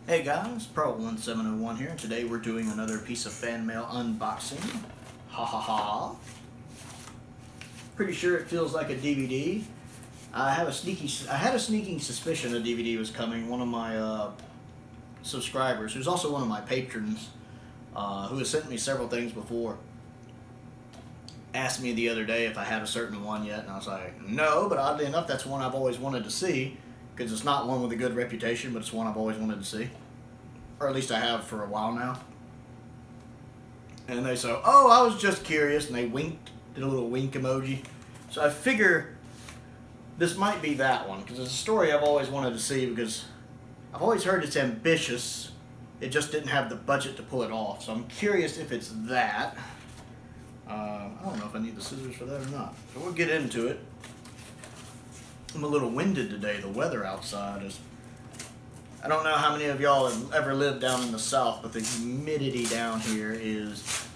Hey guys, Prowl1701 here, and today we're doing another piece of fan mail unboxing. Ha ha ha. Pretty sure it feels like a DVD. I had a sneaking suspicion a DVD was coming. One of my subscribers, who's also one of my patrons, who has sent me several things before, asked me the other day if I had a certain one yet, and I was like, no, but oddly enough, that's one I've always wanted to see. Because it's not one with a good reputation, but it's one I've always wanted to see. Or at least I have for a while now. And they said, oh, I was just curious, and they winked, did a little wink emoji. So I figure this might be that one, because it's a story I've always wanted to see, because I've always heard it's ambitious. It just didn't have the budget to pull it off. So I'm curious if it's that. I don't know if I need the scissors for that or not. So we'll get into it. I'm a little winded today. The weather outside is... I don't know how many of y'all have ever lived down in the south, but the humidity down here is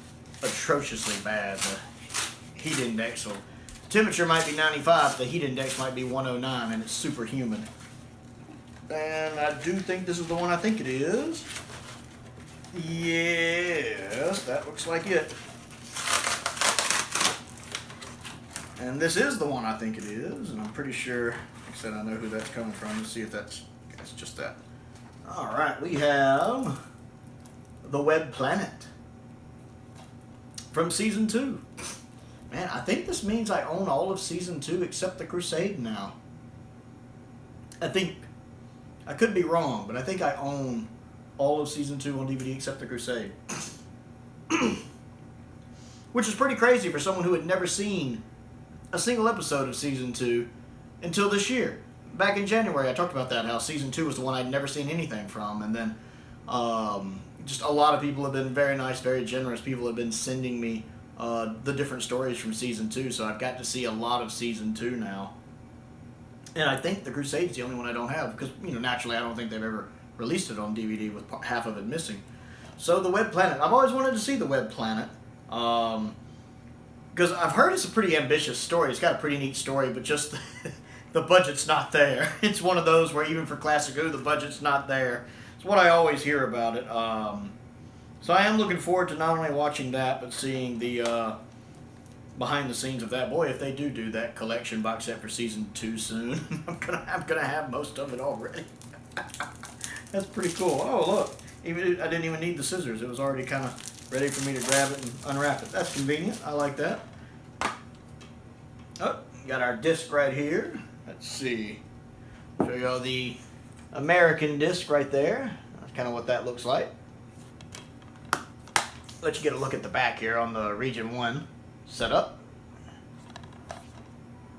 atrociously bad. The heat index, so temperature might be 95, the heat index might be 109, and it's super humid. And I do think this is the one I think it is. Yes, that looks like it. And this is the one I think it is, and I'm pretty sure, like I said, I know who that's coming from. Let's see if that's just that. Alright, we have The Web Planet from Season 2. Man, I think this means I own all of Season 2 except the Crusade now. I think, I could be wrong, but I think I own all of Season 2 on DVD except the Crusade. Which is pretty crazy for someone who had never seen a single episode of Season 2 until this year. Back in January, I talked about that, how Season 2 was the one I'd never seen anything from, and then just a lot of people have been very nice, very generous. People have been sending me the different stories from Season 2, so I've got to see a lot of Season 2 now. And I think The Crusade's the only one I don't have, because, you know, naturally I don't think they've ever released it on DVD with half of it missing. So The Web Planet. I've always wanted to see The Web Planet. Because I've heard it's a pretty ambitious story. It's got a pretty neat story, but just the budget's not there. It's one of those where even for Classic Who, the budget's not there. It's what I always hear about it. So I am looking forward to not only watching that, but seeing the behind the scenes of that. Boy, if they do that collection box set for Season 2 soon, I'm gonna have most of it already. That's pretty cool. Oh, look. I didn't even need the scissors. It was already kind of ready for me to grab it and unwrap it. That's convenient. I like that. Oh, got our disc right here. Let's see. Show you all the American disc right there. That's kind of what that looks like. Let you get a look at the back here on the Region 1 setup.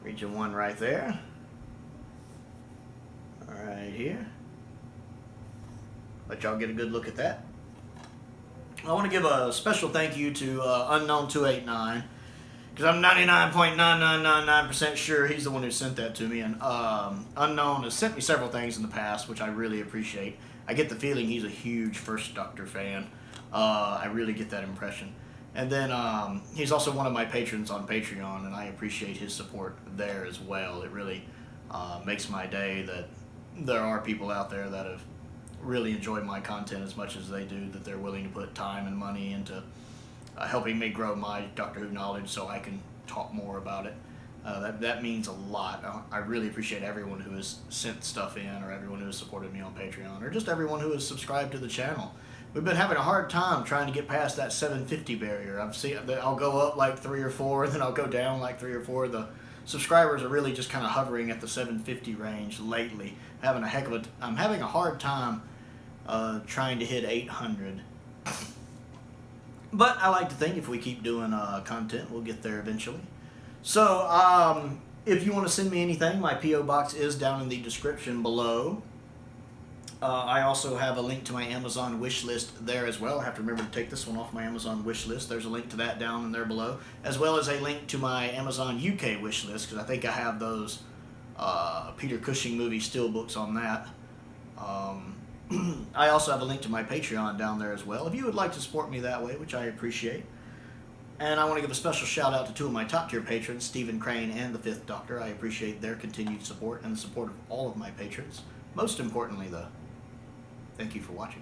Region 1 right there. Right here. Let y'all get a good look at that. I want to give a special thank you to Unknown289, because I'm 99.9999% sure he's the one who sent that to me. And Unknown has sent me several things in the past, which I really appreciate. I get the feeling he's a huge First Doctor fan. I really get that impression. And then he's also one of my patrons on Patreon, and I appreciate his support there as well. It really makes my day that there are people out there that have really enjoyed my content as much as they do, that they're willing to put time and money into helping me grow my Doctor Who knowledge so I can talk more about it. That means a lot. I really appreciate everyone who has sent stuff in, or everyone who has supported me on Patreon, or just everyone who has subscribed to the channel. We've been having a hard time trying to get past that 750 barrier. I've seen that I'll go up like 3 or 4, then I'll go down like 3 or 4. The subscribers are really just kind of hovering at the 750 range lately. I'm having a hard time trying to hit 800. But I like to think if we keep doing content, we'll get there eventually. So, if you want to send me anything, my P.O. box is down in the description below. I also have a link to my Amazon wish list there as well. I have to remember to take this one off my Amazon wish list. There's a link to that down in there below, as well as a link to my Amazon UK wish list, because I think I have those Peter Cushing movie steelbooks on that. I also have a link to my Patreon down there as well, if you would like to support me that way, which I appreciate. And I want to give a special shout out to 2 of my top tier patrons, Stephen Crane and the 5th Doctor. I appreciate their continued support and the support of all of my patrons. Most importantly, though, Thank you for watching.